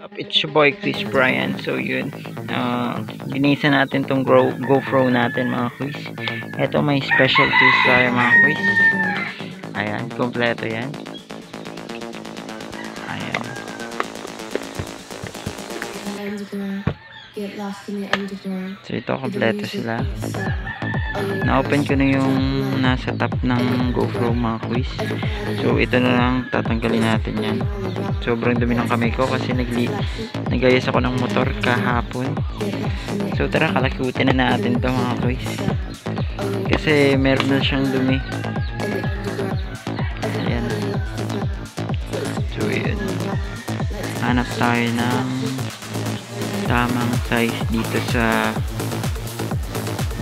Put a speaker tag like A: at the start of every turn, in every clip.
A: It's your boy Chris Brian. So yun, ginisa natin tong GoPro natin mga quiz. Ito may special tools tayo mga quiz. Ayan, kompleto yan. Ayan. So ito kompleto sila. Na-open ko na yung nasa top ng GoPro mga quiz. So ito na lang, tatanggalin natin yan. Sobrang dumi ng kamay ko kasi nagayas ako ng motor kahapon. So tara, kalakutin na natin to mga quiz. Kasi meron na siyang dumi. Ayan. So yun. Hanap tayo ng tamang size dito sa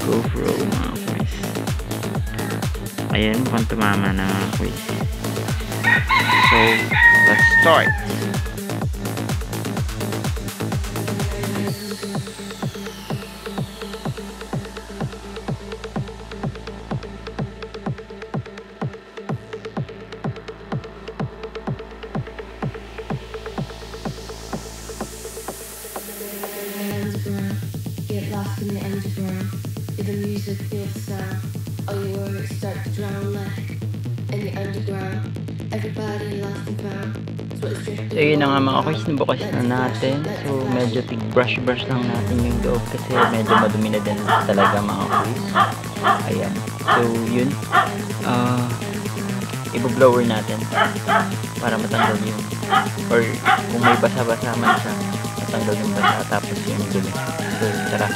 A: GoPro mga quiz. Ayan, mukhang tumama na mga quiz. So, let's start.
B: Get lost in the underground. If the music feels the sound, all your worries start to drown like in the underground. Everybody lost and found.
A: So yun na nga mga quiz, nabukas na natin. So medyo brush lang natin yung loob kasi medyo madumi na din talaga mga quiz. Ayan. So yun, i-blower natin para matanggal yung, or kung may basa-basa man siya, matanggal yung basa tapos yung dumi. So tara.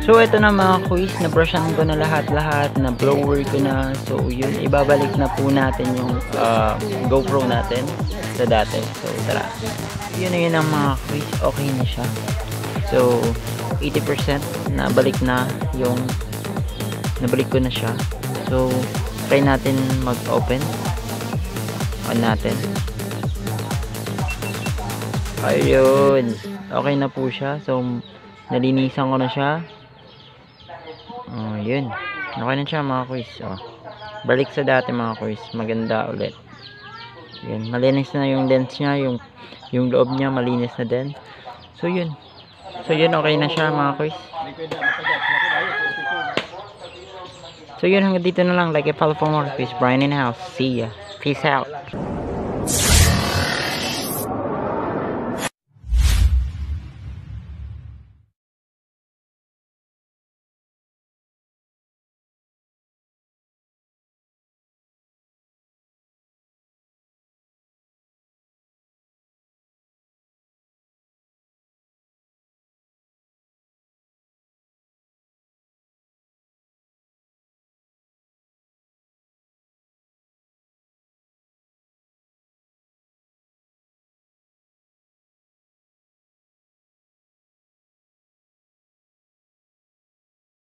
A: So ito na mga quiz, na-brushan ko na lahat, na-blower ko na. So yun, ibabalik na po natin yung GoPro natin sa dati. So tara, yun na yun ang mga quiz, okay na siya. So 80% nabalik ko na siya. So try natin mag-open. On natin. Ayun, okay na po siya. So nalinisan ko na siya. Yun. Okay na siya mga quiz. Balik sa dati mga quiz. Maganda ulit. Yun. Malinis na yung lens niya. Yung loob niya malinis na din. So yun. Okay na siya mga quiz. So yun, hanggang dito na lang. Like and follow for more quiz. Brian in the house. See ya. Peace out.